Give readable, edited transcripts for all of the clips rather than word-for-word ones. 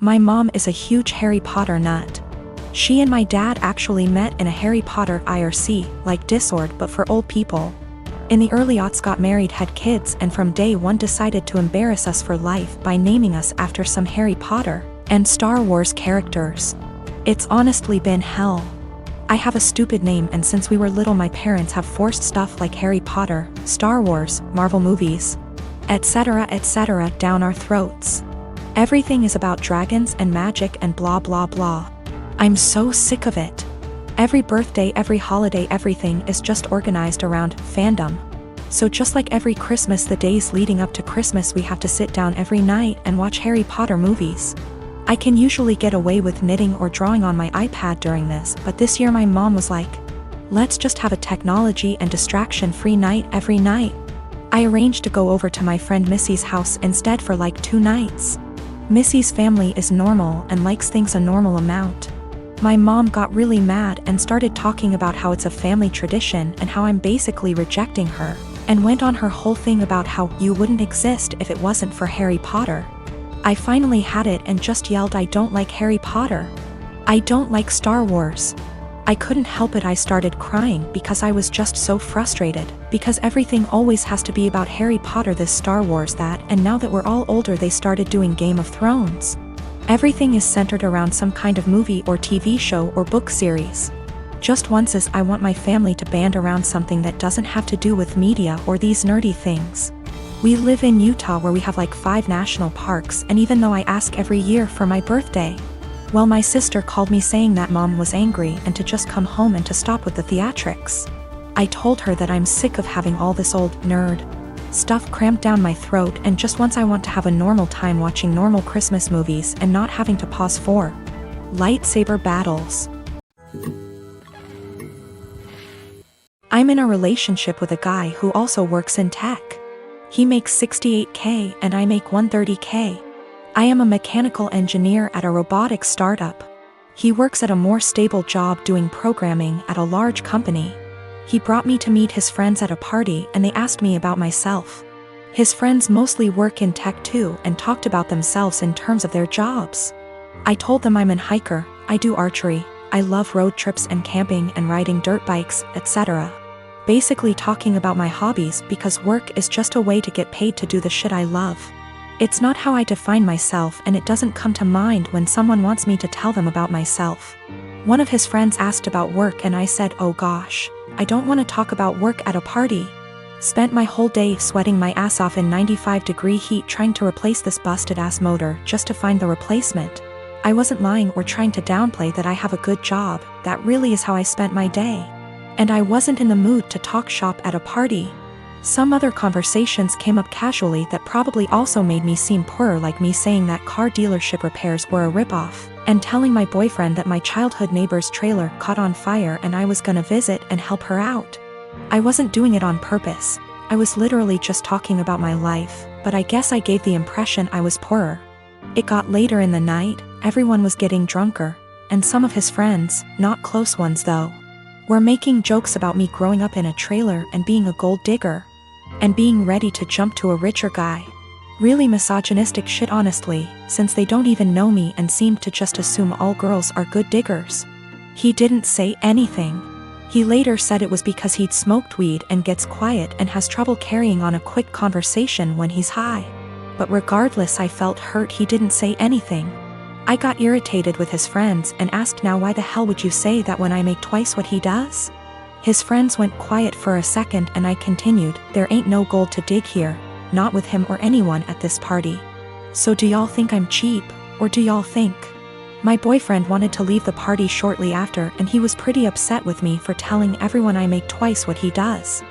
My mom is a huge Harry Potter nut. She and my dad actually met in a Harry Potter IRC, like Discord but for old people. In the early aughts got married, had kids, and from day one decided to embarrass us for life by naming us after some Harry Potter and Star Wars characters. It's honestly been hell. I have a stupid name, and since we were little my parents have forced stuff like Harry Potter, Star Wars, Marvel movies, etc. down our throats. Everything is about dragons and magic and blah blah blah. I'm so sick of it. Every birthday, every holiday, everything is just organized around fandom. So just like every Christmas, the days leading up to Christmas we have to sit down every night and watch Harry Potter movies. I can usually get away with knitting or drawing on my iPad during this, but this year my mom was like, let's just have a technology and distraction-free night every night. I arranged to go over to my friend Missy's house instead for like 2 nights. Missy's family is normal and likes things a normal amount. My mom got really mad and started talking about how it's a family tradition and how I'm basically rejecting her, and went on her whole thing about how you wouldn't exist if it wasn't for Harry Potter. I finally had it and just yelled, I don't like Harry Potter. I don't like Star Wars. I couldn't help it. I started crying because I was just so frustrated, because everything always has to be about Harry Potter, this, Star Wars, that, and now that we're all older they started doing Game of Thrones. Everything is centered around some kind of movie or TV show or book series. Just once is I want my family to band around something that doesn't have to do with media or these nerdy things. We live in Utah where we have like 5 national parks, and even though I ask every year for my birthday, well, my sister called me saying that mom was angry and to just come home and to stop with the theatrics. I told her that I'm sick of having all this old nerd stuff crammed down my throat, and just once I want to have a normal time watching normal Christmas movies and not having to pause for lightsaber battles. I'm in a relationship with a guy who also works in tech. He makes $68K and I make $130K. I am a mechanical engineer at a robotics startup. He works at a more stable job doing programming at a large company. He brought me to meet his friends at a party and they asked me about myself. His friends mostly work in tech too and talked about themselves in terms of their jobs. I told them I'm an hiker, I do archery, I love road trips and camping and riding dirt bikes, etc. Basically talking about my hobbies, because work is just a way to get paid to do the shit I love. It's not how I define myself, and it doesn't come to mind when someone wants me to tell them about myself. One of his friends asked about work and I said, oh gosh, I don't want to talk about work at a party. Spent my whole day sweating my ass off in 95-degree heat trying to replace this busted ass motor just to find the replacement. I wasn't lying or trying to downplay that I have a good job, that really is how I spent my day. And I wasn't in the mood to talk shop at a party. Some other conversations came up casually that probably also made me seem poorer, like me saying that car dealership repairs were a ripoff, and telling my boyfriend that my childhood neighbor's trailer caught on fire and I was gonna visit and help her out. I wasn't doing it on purpose, I was literally just talking about my life, but I guess I gave the impression I was poorer. It got later in the night, everyone was getting drunker, and some of his friends, not close ones though, were making jokes about me growing up in a trailer and being a gold digger, and being ready to jump to a richer guy. Really misogynistic shit honestly, since they don't even know me and seemed to just assume all girls are good diggers. He didn't say anything. He later said it was because he'd smoked weed and gets quiet and has trouble carrying on a quick conversation when he's high. But regardless, I felt hurt he didn't say anything. I got irritated with his friends and asked, now why the hell would you say that when I make twice what he does? His friends went quiet for a second and I continued, there ain't no gold to dig here, not with him or anyone at this party. So do y'all think I'm cheap, or do y'all think? My boyfriend wanted to leave the party shortly after and he was pretty upset with me for telling everyone I make twice what he does.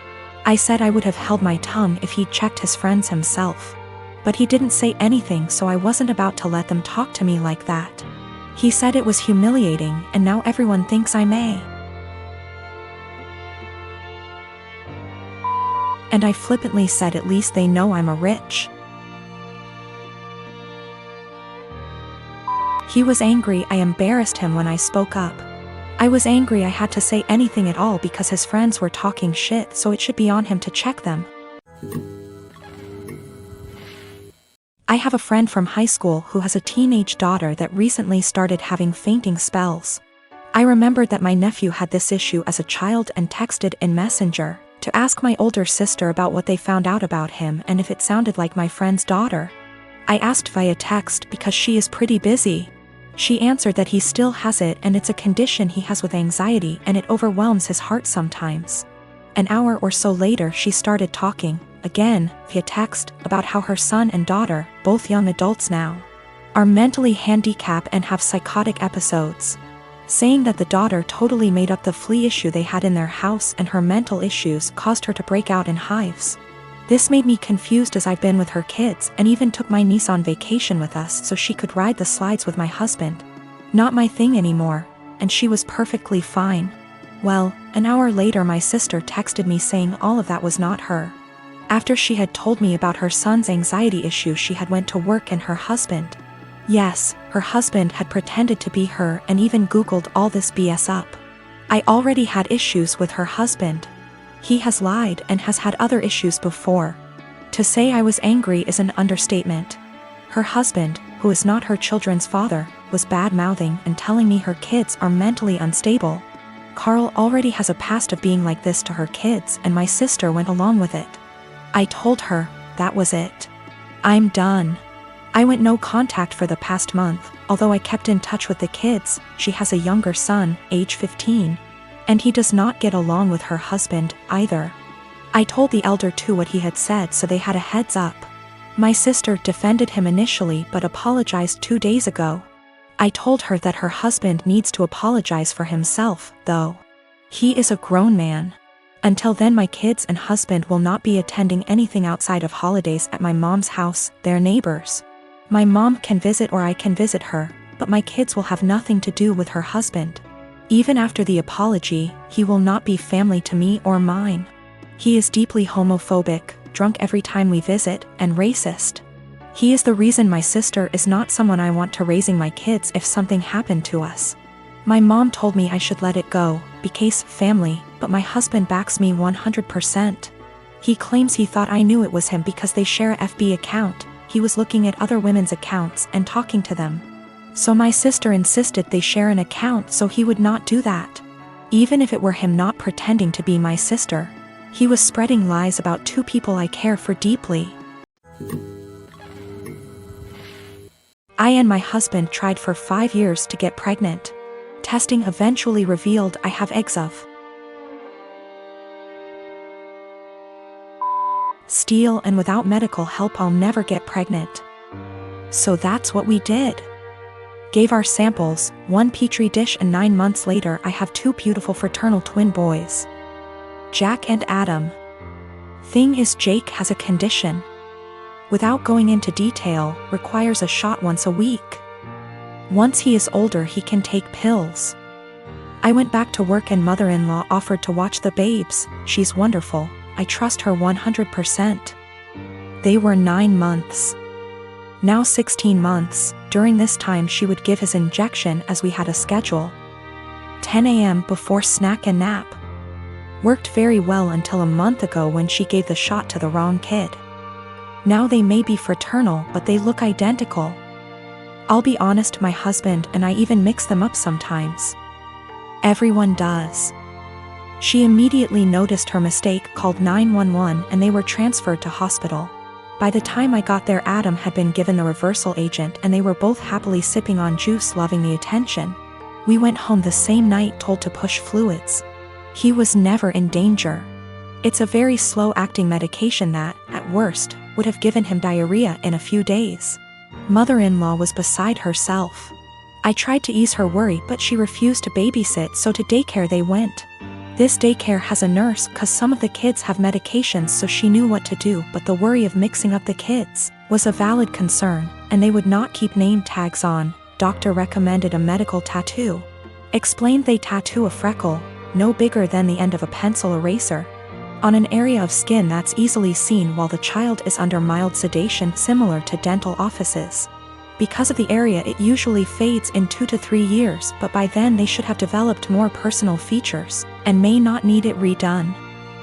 I said I would have held my tongue if he'd checked his friends himself. But he didn't say anything, so I wasn't about to let them talk to me like that. He said it was humiliating and now everyone thinks I'm a. And I flippantly said at least they know I'm a rich. He was angry. I embarrassed him when I spoke up. I was angry I had to say anything at all because his friends were talking shit, so it should be on him to check them. I have a friend from high school who has a teenage daughter that recently started having fainting spells. I remembered that my nephew had this issue as a child and texted in Messenger to ask my older sister about what they found out about him and if it sounded like my friend's daughter. I asked via text because she is pretty busy. She answered that he still has it and it's a condition he has with anxiety and it overwhelms his heart sometimes. An hour or so later she started talking, again, via text, about how her son and daughter, both young adults now, are mentally handicapped and have psychotic episodes, saying that the daughter totally made up the flea issue they had in their house and her mental issues caused her to break out in hives. This made me confused as I've been with her kids and even took my niece on vacation with us so she could ride the slides with my husband. Not my thing anymore, and she was perfectly fine. Well, an hour later my sister texted me saying all of that was not her. After she had told me about her son's anxiety issue, she had went to work and her husband. Yes, her husband had pretended to be her and even Googled all this BS up. I already had issues with her husband. He has lied and has had other issues before. To say I was angry is an understatement. Her husband, who is not her children's father, was bad-mouthing and telling me her kids are mentally unstable. Carl already has a past of being like this to her kids and my sister went along with it. I told her, that was it. I'm done. I went no contact for the past month, although I kept in touch with the kids. She has a younger son, age 15. And he does not get along with her husband, either. I told the elder too what he had said so they had a heads up. My sister defended him initially but apologized 2 days ago. I told her that her husband needs to apologize for himself, though. He is a grown man. Until then my kids and husband will not be attending anything outside of holidays at my mom's house, their neighbors. My mom can visit or I can visit her, but my kids will have nothing to do with her husband. Even after the apology, he will not be family to me or mine. He is deeply homophobic, drunk every time we visit, and racist. He is the reason my sister is not someone I want to raising my kids if something happened to us. My mom told me I should let it go, because family, but my husband backs me 100%. He claims he thought I knew it was him because they share a FB account. He was looking at other women's accounts and talking to them. So my sister insisted they share an account so he would not do that. Even if it were him not pretending to be my sister, he was spreading lies about two people I care for deeply. I and my husband tried for 5 years to get pregnant. Testing eventually revealed I have eggs of steel and without medical help I'll never get pregnant. So that's what we did. Gave our samples, 1 petri dish and 9 months later I have 2 beautiful fraternal twin boys. Jack and Adam. Thing is Jake has a condition. Without going into detail, requires a shot once a week. Once he is older he can take pills. I went back to work and mother-in-law offered to watch the babes. She's wonderful. I trust her 100%. They were 9 months. Now 16 months, during this time she would give his injection as we had a schedule. 10 a.m. before snack and nap. Worked very well until a month ago when she gave the shot to the wrong kid. Now they may be fraternal but they look identical. I'll be honest, my husband and I even mix them up sometimes. Everyone does. She immediately noticed her mistake, called 911 and they were transferred to hospital. By the time I got there Adam had been given the reversal agent and they were both happily sipping on juice, loving the attention. We went home the same night told to push fluids. He was never in danger. It's a very slow-acting medication that, at worst, would have given him diarrhea in a few days. Mother-in-law was beside herself. I tried to ease her worry but she refused to babysit, so to daycare they went. This daycare has a nurse cause some of the kids have medications, so she knew what to do, but the worry of mixing up the kids was a valid concern, and they would not keep name tags on. Doctor recommended a medical tattoo. Explained they tattoo a freckle, no bigger than the end of a pencil eraser, on an area of skin that's easily seen while the child is under mild sedation, similar to dental offices. Because of the area it usually fades in 2 to 3 years, but by then they should have developed more personal features, and may not need it redone.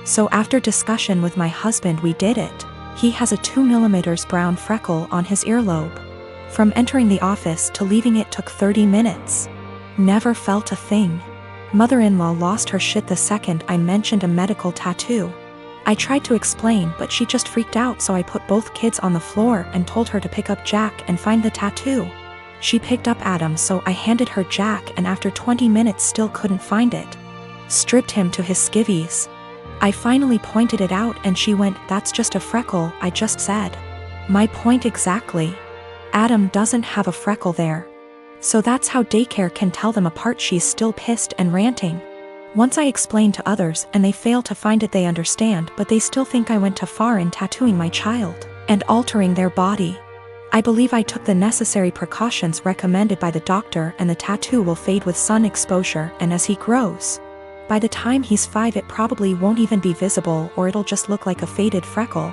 So after discussion with my husband we did it. He has a 2 mm brown freckle on his earlobe. From entering the office to leaving it took 30 minutes. Never felt a thing. Mother-in-law lost her shit the second I mentioned a medical tattoo. I tried to explain, but she just freaked out, so I put both kids on the floor and told her to pick up Jack and find the tattoo. She picked up Adam, so I handed her Jack, and after 20 minutes still couldn't find it. Stripped him to his skivvies. I finally pointed it out and she went, "That's just a freckle," I just said. My point exactly. Adam doesn't have a freckle there. So that's how daycare can tell them apart. She's still pissed and ranting. Once I explain to others and they fail to find it, they understand, but they still think I went too far in tattooing my child and altering their body. I believe I took the necessary precautions recommended by the doctor, and the tattoo will fade with sun exposure, and as he grows, by the time he's 5 it probably won't even be visible, or it'll just look like a faded freckle.